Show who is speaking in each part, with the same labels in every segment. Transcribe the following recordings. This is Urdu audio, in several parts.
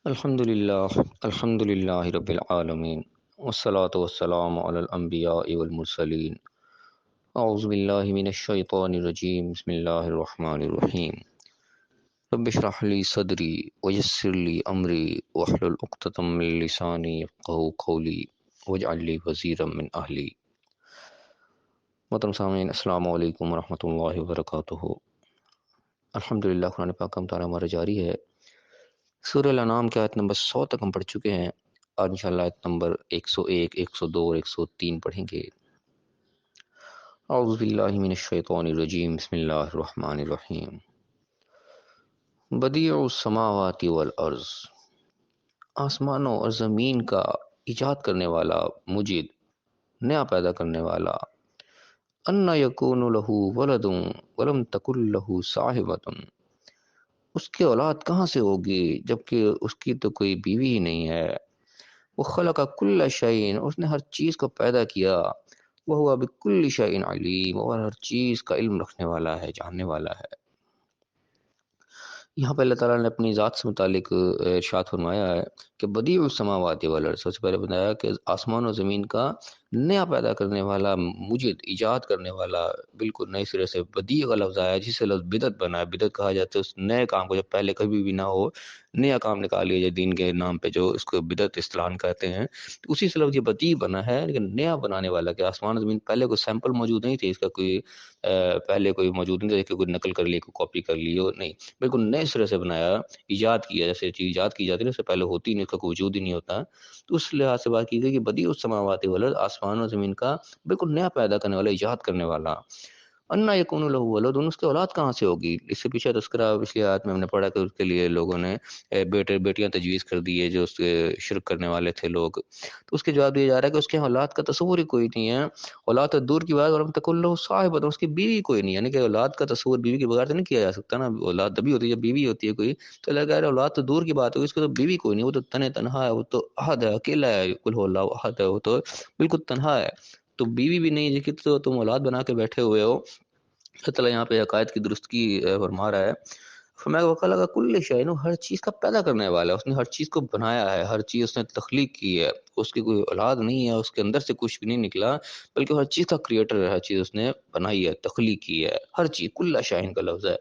Speaker 1: الحمد للہ رب العالمین والصلاة والسلام علی الانبیاء والمرسلین اعوذ باللہ من الشیطان الرجیم بسم اللہ الرحمن الرحیم رب اشرح لی صدری ویسر لی امری واحلل عقدۃ من لسانی یفقہوا قولی واجعل لی وزیرا من اہلی۔ محترم سامعین، السلام علیکم ورحمۃ اللہ وبرکاتہ۔ الحمدللہ، قرآن پاک کا مطالعہ ہمارا جاری ہے۔ سورہ الانعام کے آیت نمبر 100 تک ہم پڑھ چکے ہیں، اور انشاءاللہ آیت نمبر 101، 102 اور 103 پڑھیں گے۔ اعوذ باللہ من الشیطان الرجیم، بسم اللہ الرحمن الرحیم۔ بدیع السماوات والارض، آسمانوں اور زمین کا ایجاد کرنے والا، مجید، نیا پیدا کرنے والا۔ اَنَّ یکون لہ ولد ولم تکن لہ صاحبۃ، اس کی اولاد کہاں سے ہوگی جبکہ اس کی تو کوئی بیوی ہی نہیں ہے۔ وہ خلق کل شیء، اس نے ہر چیز کو پیدا کیا۔ وہ بکل شیء علیم، اور ہر چیز کا علم رکھنے والا ہے، جاننے والا ہے۔ یہاں پہ اللہ تعالیٰ نے اپنی ذات سے متعلق ارشاد فرمایا ہے کہ بدیع السماوات والارض، سب سے پہلے بتایا کہ آسمان و زمین کا نیا پیدا کرنے والا، مجید، ایجاد کرنے والا، بالکل نئے سرے سے۔ بدیع کا لفظ آیا جس سے لفظ بدعت بنا ہے۔ بدعت کہا جاتا ہے اس نئے کام کو، جب پہلے کبھی بھی نہ ہو، نیا کام نکال لیا جائے دین کے نام پہ، جو اس کو بدعت اصطلاحاً کہتے ہیں، تو اسی سے لفظ یہ بدیع بنا ہے، لیکن نیا بنانے والا، کہ آسمان و زمین پہلے کوئی سیمپل موجود نہیں تھے اس کا، کوئی پہلے کوئی موجود نہیں تھا کہ کوئی نقل کر لی، کوئی کاپی کر لی ہو، نہیں، بالکل نئے سرے سے بنایا، ایجاد کیا۔ جیسے چیز ایجاد کی جاتی ہے اس سے پہلے ہوتی نہیں، اس کا کوئی وجود ہی نہیں ہوتا۔ تو اس لحاظ سے بات کی گئی کہ بدیع السماوات والارض، آسمان و زمین کا بالکل نیا پیدا کرنے والا، ایجاد کرنے والا۔ انا یکون لہ ولد، اس کی اولاد کہاں سے ہوگی؟ اس سے پیچھے تذکرہ پچھلی آیت میں ہم نے پڑھا کہ اس کے لیے لوگوں نے بیٹے بیٹیاں تجویز کر دی ہے، جو اس کے شرک کرنے والے تھے لوگ۔ تو اس کے جواب دیا جا رہا ہے کہ اس کے اولاد کا تصور ہی کوئی نہیں ہے۔ اولاد تو دور کی بات، ولم تکن لہ صاحبۃ، اس کی بیوی کوئی نہیں ہے، یعنی کہ اولاد کا تصور بیوی کے بغیر تو نہیں کیا جا سکتا نا۔ اولاد تبھی ہوتی ہے جب بیوی ہوتی ہے کوئی، تو اللہ کہہ رہا ہے اولاد تو دور کی بات ہوگی، اس کو تو بیوی کوئی نہیں، وہ تو تنہا ہے، وہ تو احد ہے، اکیلا ہے، قل هو اللہ احد ہے، وہ تو بالکل تنہا ہے۔ تو بیوی بھی نہیں جس کی تو تم اولاد بنا کے بیٹھے ہوئے ہو۔ اللہ تعالیٰ یہاں پہ عقائد کی درستگی فرما رہا ہے۔ فرمایا وَخَلَقَ كُلَّ شَيْءٍ، ہر چیز کا پیدا کرنے والا ہے، اس نے ہر چیز کو بنایا ہے، ہر چیز اس نے تخلیق کی ہے۔ اس کی کوئی اولاد نہیں ہے، اس کے اندر سے کچھ بھی نہیں نکلا، بلکہ ہر چیز کا کریٹر ہے، ہر چیز اس نے بنائی ہے، تخلیق کی ہے، ہر چیز، کُلَّ شَيْءٍ کا لفظ ہے۔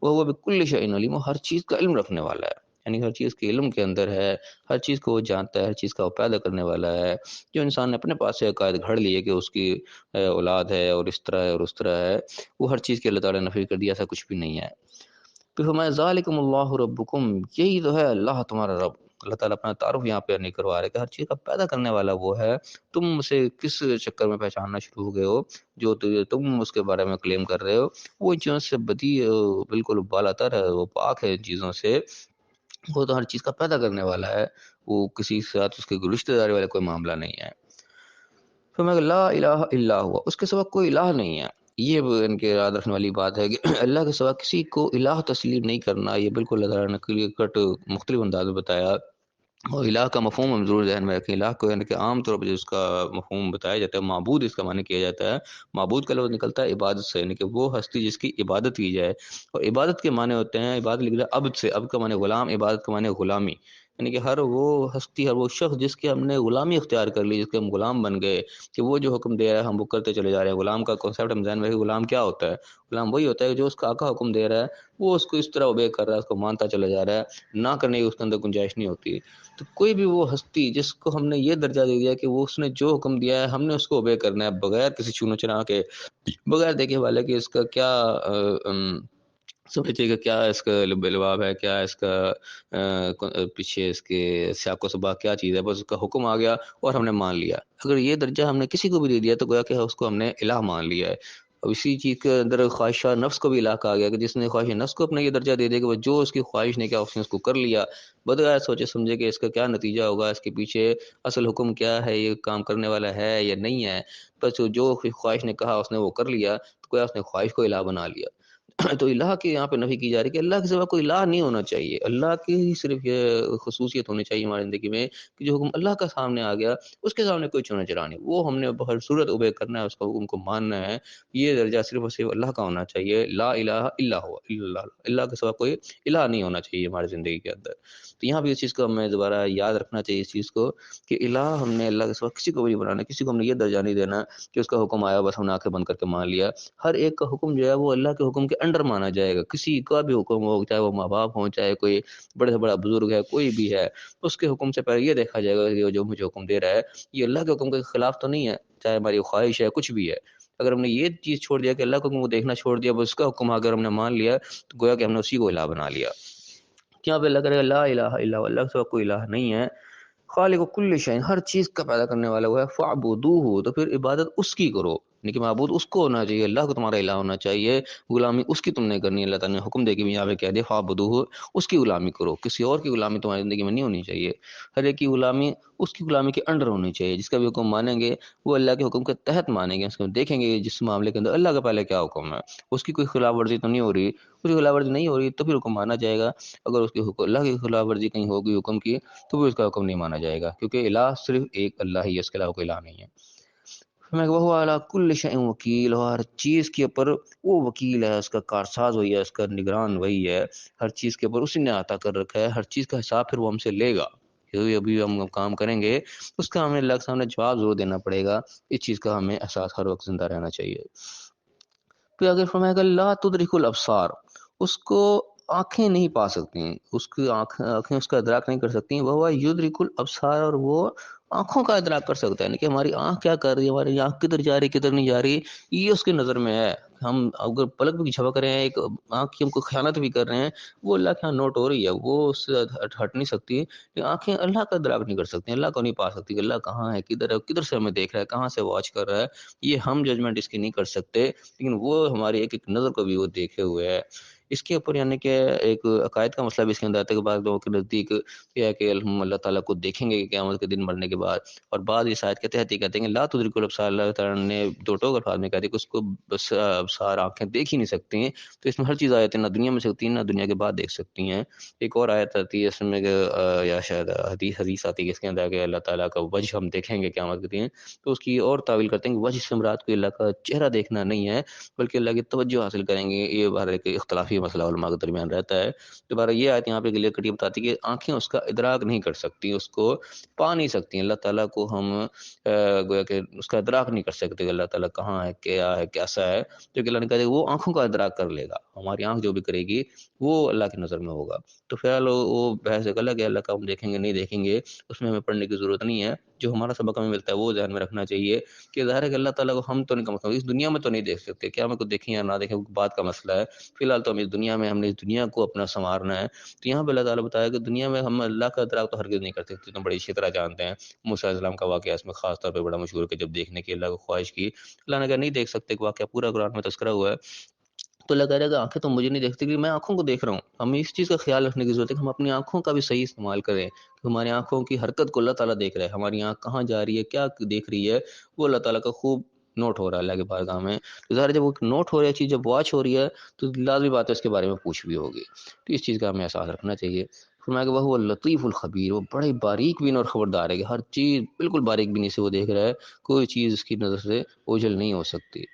Speaker 1: وہ بِكُلِّ شَيْءٍ عَلِيمٌ، ہر چیز کا علم رکھنے والا ہے، یعنی ہر چیز کے علم کے اندر ہے، ہر چیز کو وہ جانتا ہے، ہر چیز کا وہ پیدا کرنے والا ہے۔ جو انسان نے اپنے پاس سے عقائد گھڑ لیے کہ اس کی اولاد ہے اور اس طرح ہے اور اس طرح ہے، وہ ہر چیز کی اللہ تعالیٰ نے نفی کر دیا، ایسا کچھ بھی نہیں ہے۔ پھر فرمایا ذالکم اللہ ربکم، یہی تو ہے اللہ تمہارا رب۔ اللہ تعالیٰ اپنا تعارف یہاں پہ نہیں کروا رہے کہ ہر چیز کا پیدا کرنے والا وہ ہے۔ تم اسے کس چکر میں پہچاننا شروع ہو گئے ہو؟ جو تم اس کے بارے میں کلیم کر رہے ہو، وہ ان چیزوں سے بدیع، بالکل بالاتر ہے، وہ پاک ہے ان چیزوں سے۔ وہ تو ہر چیز کا پیدا کرنے والا ہے، وہ کسی کے ساتھ اس کی رشتہ داری والا کوئی معاملہ نہیں ہے۔ فرمایا کہ لا الہ الا ہوا، اس کے سوا کوئی الہ نہیں ہے۔ یہ ان کے یاد رکھنے والی بات ہے کہ اللہ کے سوا کسی کو الہ تسلیم نہیں کرنا، یہ بالکل اللہ تعالیٰ نے کلیئر کٹ مختلف انداز میں بتایا۔ اور الہ کا مفہوم ہم ضرور ذہن میں رکھیں۔ الہ کو یعنی کہ عام طور پر جو اس کا مفہوم بتایا جاتا ہے، معبود اس کا معنی کیا جاتا ہے۔ معبود کا لفظ نکلتا ہے عبادت سے، یعنی کہ وہ ہستی جس کی عبادت کی جائے، اور عبادت کے معنی ہوتے ہیں، عبادت لکھ رہا عبد سے، عبد کا معنی غلام، عبادت کا معنی غلامی، یعنی کہ ہر وہ ہستی، ہر وہ شخص جس کے ہم نے غلامی اختیار کر لی، جس کے ہم غلام بن گئے، کہ وہ جو حکم دے رہا ہے ہم وہ کرتے چلے جا رہے ہیں۔ غلام کا کنسیپٹ ہم ذہن میں رکھیں، غلام کیا ہوتا ہے؟ غلام وہی ہوتا ہے کہ جو اس کا آقا حکم دے رہا ہے وہ اس کو اس طرح اوبے کر رہا ہے، اس کو مانتا چلا جا رہا ہے، نہ کرنے کی اس کے اندر گنجائش نہیں ہوتی۔ تو کوئی بھی وہ ہستی جس کو ہم نے یہ درجہ دے دیا کہ وہ اس نے جو حکم دیا ہے ہم نے اس کو اوبے کرنا ہے، بغیر کسی چونو چرا کے، بغیر دیکھے والے کہ اس کا کیا سمجھیے کہ کیا اس کا لباب ہے، کیا اس کا پیچھے اس کے سیاق و سباق کیا چیز ہے، بس اس کا حکم آ گیا اور ہم نے مان لیا۔ اگر یہ درجہ ہم نے کسی کو بھی دے دیا تو گویا کہ اس کو ہم نے الہ مان لیا ہے۔ اب اسی چیز کے اندر خواہشہ نفس کو بھی الہ کہا گیا، کہ جس نے خواہش نفس کو اپنا یہ درجہ دے دیا کہ وہ جو اس کی خواہش نے کیا اس نے اس کو کر لیا، بغیر سوچے سمجھے کہ اس کا کیا نتیجہ ہوگا، اس کے پیچھے اصل حکم کیا ہے، یہ کام کرنے والا ہے یا نہیں ہے، بس جو خواہش نے کہا اس نے وہ کر لیا، تو گویا اس نے خواہش کو الہ بنا لیا۔ تو الہ کی یہاں پہ نفی کی جا رہی ہے کہ اللہ کے سوا کوئی الہ نہیں ہونا چاہیے، اللہ کی ہی صرف یہ خصوصیت ہونی چاہیے ہماری زندگی میں کہ جو حکم اللہ کا سامنے آ گیا اس کے سامنے کوئی چونا چرا نہیں، وہ ہم نے بہر صورت اوبے کرنا ہے، اس کا حکم کو ماننا ہے، یہ درجہ صرف اور صرف اللہ کا ہونا چاہیے، لا الہ الا ہوا، اللہ اللہ کے سوا کوئی الہ نہیں ہونا چاہیے ہماری زندگی کے اندر۔ تو یہاں بھی اس چیز کو ہمیں دوبارہ یاد رکھنا چاہیے اس چیز کو کہ الہ ہم نے اللہ کے سوا کسی کو بھی نہیں بنانا، کسی کو ہم نے یہ درجہ نہیں دینا کہ اس کا حکم آیا بس ہم نے آنکھیں بند کر کے مان لیا۔ ہر ایک کا حکم جو ہے وہ اللہ کے حکم کے انڈر مانا جائے گا، کسی کا بھی حکم ہو، چاہے وہ ماں باپ ہوں، چاہے کوئی بڑے سے بڑا بزرگ ہے، کوئی بھی ہے، اس کے حکم سے پہلے یہ دیکھا جائے گا کہ جو مجھے حکم دے رہا ہے یہ اللہ کے حکم کے خلاف تو نہیں ہے، چاہے ہماری خواہش ہے کچھ بھی ہے۔ اگر ہم نے یہ چیز چھوڑ دیا کہ اللہ کے حکم کو دیکھنا چھوڑ دیا، بس اس کا حکم اگر ہم نے مان لیا تو گویا کہ ہم نے اسی کو الہ بنا لیا۔ یہاں پہ اللہ کرے گا لا الہ الا ہوا، اللہ کے سوا کوئی الہ نہیں ہے، خالق کل شیء، ہر چیز کا پیدا کرنے والا وہ ہے، فاعبدوہ، تو پھر عبادت اس کی کرو، یعنی کہ معبود اس کو ہونا چاہیے، اللہ کو تمہارا الہ ہونا چاہیے، غلامی اس کی تم نے کرنی ہے۔ اللہ تعالیٰ نے حکم دے کے بھی یہاں پہ کہہ دیا فاعبدوہ، اس کی غلامی کرو، کسی اور کی غلامی تمہاری زندگی میں نہیں ہونی چاہیے، ہر ایک کی غلامی اس کی غلامی کے انڈر ہونی چاہیے، جس کا بھی حکم مانیں گے وہ اللہ کے حکم کے تحت مانیں گے، اس کو دیکھیں گے جس معاملے کے اندر اللہ کا پہلے کیا حکم ہے، اس کی کوئی خلاف ورزی تو نہیں ہو رہی، اس کی خلاف ورزی نہیں ہو رہی تو پھر حکم مانا جائے گا، اگر اس کی حکم اللہ کی خلاف ورزی کہیں ہوگی حکم کی تو بھی اس کا حکم نہیں مانا جائے گا، کیونکہ الہ صرف ایک اللہ ہی ہے، اس کے علاوہ کوئی الہ نہیں ہے۔ میں وہ اعلیٰ کل شیء وکیل، اور ہر چیز کے اوپر وہ وکیل ہے، اس کا کارساز وہی ہے، اس کا نگران وہی ہے، ہر چیز کے اوپر اسی نے عطا کر رکھا ہے، ہر چیز کا حساب پھر وہ ہم سے لے گا، ابھی ہم کام کریں گے اس کا ہمیں اللہ کے سامنے جواب ضرور دینا پڑے گا، اس چیز کا ہمیں احساس ہر وقت زندہ رہنا چاہیے۔ پھر اگر فرمایا گا لا تدرک الابصار، اس کو آنکھیں نہیں پا سکتی، اس کی آنکھیں اس کا ادراک نہیں کر سکتی، وہ یدرک الابصار، اور وہ آنکھوں کا ادراک کر سکتا ہے، یعنی کہ ہماری آنکھ کیا کر رہی ہے، ہماری آنکھ کدھر جا رہی کدھر نہیں جا رہی، یہ اس کی نظر میں ہے، ہم اگر پلک بھی جھپک رہے ہیں، ایک آنکھ کی ہم کو خیانت بھی کر رہے ہیں، وہ اللہ کے ہاں نوٹ ہو رہی ہے، وہ اس سے ہٹ نہیں سکتی، یہ آنکھیں اللہ کا ادراک نہیں کر سکتی، اللہ کو نہیں پا سکتی کہ اللہ کہاں ہے، کدھر سے ہمیں دیکھ رہا ہے، کہاں سے واچ کر رہا ہے، یہ ہم ججمنٹ اس کی نہیں کر سکتے، لیکن وہ ہماری ایک ایک نظر کو بھی وہ دیکھے ہوئے ہے۔ اس کے اوپر یعنی کہ ایک عقائد کا مسئلہ بھی اس کے اندر آتا ہے کہ بعض لوگوں کے نزدیک یہ ہے کہ ہم اللہ تعالیٰ کو دیکھیں گے قیامت کے دن مرنے کے بعد، اور بعض اس آیت کے تحت یہ کہتے ہیں کہ لا تدرک الابصار، اللہ تعالیٰ نے دو ٹوک الفاظ میں کہا کہ اس کو بس ابصار آنکھیں دیکھ ہی نہیں سکتی ہیں، تو اس میں ہر چیز آیت ہے، نہ دنیا میں سکتی ہیں نہ دنیا کے بعد دیکھ سکتی ہیں۔ ایک اور آیت آتی ہے اس میں کہ یا شاید حدیث آتی ہے کہ اس کے اندر کہ اللہ تعالیٰ کا وجہ ہم دیکھیں گے قیامت کے دن، تو اس کی اور تعویل کرتے ہیں کہ وجہ سے مراد کوئی اللہ کا چہرہ دیکھنا نہیں ہے بلکہ اللہ کی توجہ حاصل کریں گے، یہ بہر ایک اختلافی مسئلہ علماء کے درمیان رہتا ہے۔ دوبارہ یہ آیت یہاں پہ کلیئر کٹی بتاتی ہے کہ آنکھیں اس کا ادراک نہیں کر سکتی، اس کو پا نہیں سکتی، اللہ تعالیٰ کو ہم گویا کہ اس کا ادراک نہیں کر سکتے کہ اللہ تعالیٰ کہاں ہے، کیا ہے، کیسا ہے، جو کہ اللہ نے کہا کہ وہ آنکھوں کا ادراک کر لے گا، ہماری آنکھ جو بھی کرے گی وہ اللہ کی نظر میں ہوگا۔ تو فی الحال وہ بحث غلط ہے، اللہ کا ہم دیکھیں گے نہیں دیکھیں گے اس میں ہمیں پڑھنے کی ضرورت نہیں ہے، جو ہمارا سبق ہمیں ملتا ہے وہ ذہن میں رکھنا چاہیے کہ ظاہر ہے کہ اللہ تعالیٰ کو ہم تو نہیں کم اس دنیا میں تو نہیں دیکھ سکتے، کیا ہم کو دیکھیں یا نہ دیکھیں وہ بات کا مسئلہ ہے، فی الحال تو ہم اس دنیا میں ہم نے اس دنیا کو اپنا سنوارنا ہے۔ تو یہاں پہ اللہ تعالیٰ بتایا کہ دنیا میں ہم اللہ کا ادراک تو ہرگز نہیں کر سکتے، تو بڑی اچھی طرح جانتے ہیں، موسیٰ علیہ السلام کا واقعہ اس میں خاص طور پہ بڑا مشہور ہے کہ جب دیکھنے کی اللہ کو خواہش کی، اللہ نے کہا نہیں دیکھ سکتے، کہ واقعہ پورا قرآن میں تذکرہ ہوا ہے، تو اللہ کہہ رہا ہے کہ آنکھیں تو مجھے نہیں دیکھتی کہ میں آنکھوں کو دیکھ رہا ہوں، ہمیں اس چیز کا خیال رکھنے کی ضرورت ہے کہ ہم اپنی آنکھوں کا بھی صحیح استعمال کریں، کہ ہماری آنکھوں کی حرکت کو اللہ تعالیٰ دیکھ رہا ہے، ہماری آنکھ کہاں جا رہی ہے، کیا دیکھ رہی ہے، وہ اللہ تعالیٰ کا خوب نوٹ ہو رہا ہے اللہ کے بارگاہ میں، تو ظاہر ہے جب وہ نوٹ ہو رہی ہے چیز، جب واچ ہو رہی ہے تو لازمی بات ہے اس کے بارے میں پوچھ بھی ہوگی، تو اس چیز کا ہمیں احساس رکھنا چاہیے۔ فرمایا کہ وہ لطیف الخبیر، وہ بڑے باریک بین اور خبردار ہے کہ ہر چیز بالکل باریک بینی سے وہ دیکھ رہا ہے، کوئی چیز اس کی نظر سے اوجھل نہیں ہو سکتی۔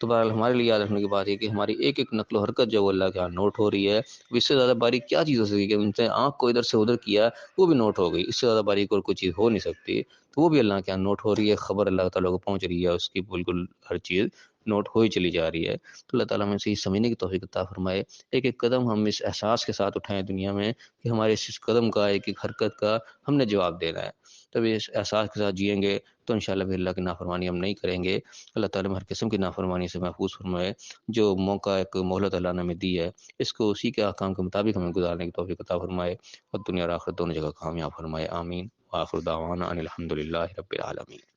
Speaker 1: تو بہرحال ہمارے لیے یاد رکھنے کی بات ہے کہ ہماری ایک ایک نقل و حرکت جو اللہ کے ہاں نوٹ ہو رہی ہے، اس سے زیادہ باریک کیا چیز ہو سکتی ہے کہ ان سے آنکھ کو ادھر سے ادھر کیا وہ بھی نوٹ ہو گئی، اس سے زیادہ باریک اور کوئی چیز ہو نہیں سکتی، تو وہ بھی اللہ کے ہاں نوٹ ہو رہی ہے، خبر اللہ تعالیٰ کو پہنچ رہی ہے، اس کی بالکل ہر چیز نوٹ ہو ہی چلی جا رہی ہے۔ تو اللہ تعالیٰ ہمیں صحیح سمجھنے کی توفیق عطا فرمائے، ایک ایک قدم ہم اس احساس کے ساتھ اٹھائیں دنیا میں کہ ہمارے اس قدم کا ایک ایک حرکت کا ہم نے جواب دینا ہے، تب اس احساس کے ساتھ جئیں گے تو انشاءاللہ بھی اللہ کی نافرمانی ہم نہیں کریں گے۔ اللہ تعالیٰ ہم ہر قسم کی نافرمانی سے محفوظ فرمائے، جو موقع ایک مہلت اللہ نے ہمیں دی ہے اس کو اسی کے احکام کے مطابق ہمیں گزارنے کی توفیق عطا فرمائے، اور دنیا اور آخرت دونوں جگہ کامیاب فرمائے، آمین۔ وآخر دعوانا ان الحمد للہ رب العالمین۔